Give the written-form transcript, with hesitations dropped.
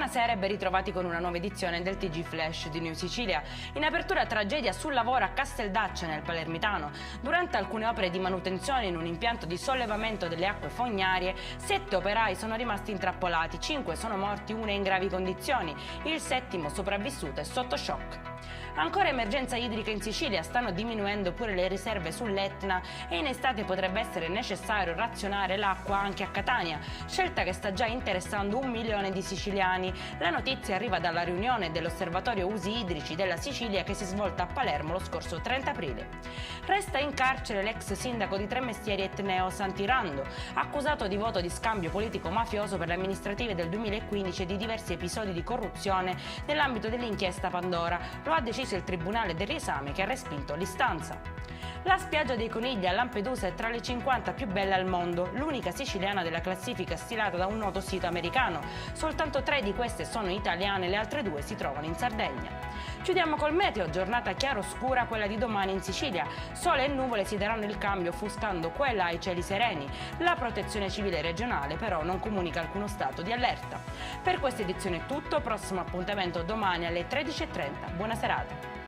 Buonasera e ben ritrovati con una nuova edizione del TG Flash di New Sicilia. In apertura tragedia sul lavoro a Casteldaccia nel Palermitano. Durante alcune opere di manutenzione in un impianto di sollevamento delle acque fognarie, 7 operai sono rimasti intrappolati, 5 sono morti, 1 è in gravi condizioni, il 7° sopravvissuto è sotto shock. Ancora emergenza idrica in Sicilia, stanno diminuendo pure le riserve sull'Etna e in estate potrebbe essere necessario razionare l'acqua anche a Catania, scelta che sta già interessando 1 milione di siciliani. La notizia arriva dalla riunione dell'Osservatorio Usi Idrici della Sicilia che si è svolta a Palermo lo scorso 30 aprile. Resta in carcere l'ex sindaco di Tremestieri Etneo Santirando, accusato di voto di scambio politico-mafioso per le amministrative del 2015 e di diversi episodi di corruzione nell'ambito dell'inchiesta Pandora. Lo ha deciso il Tribunale del Riesame che ha respinto l'istanza. La spiaggia dei Conigli a Lampedusa è tra le 50 più belle al mondo, l'unica siciliana della classifica stilata da un noto sito americano. Soltanto 3 di queste sono italiane, le altre 2 si trovano in Sardegna. Chiudiamo col meteo, giornata chiaro-scura quella di domani in Sicilia. Sole e nuvole si daranno il cambio offuscando qua e là i cieli sereni. La protezione civile regionale però non comunica alcuno stato di allerta. Per questa edizione è tutto, prossimo appuntamento domani alle 13:30. Buona serata.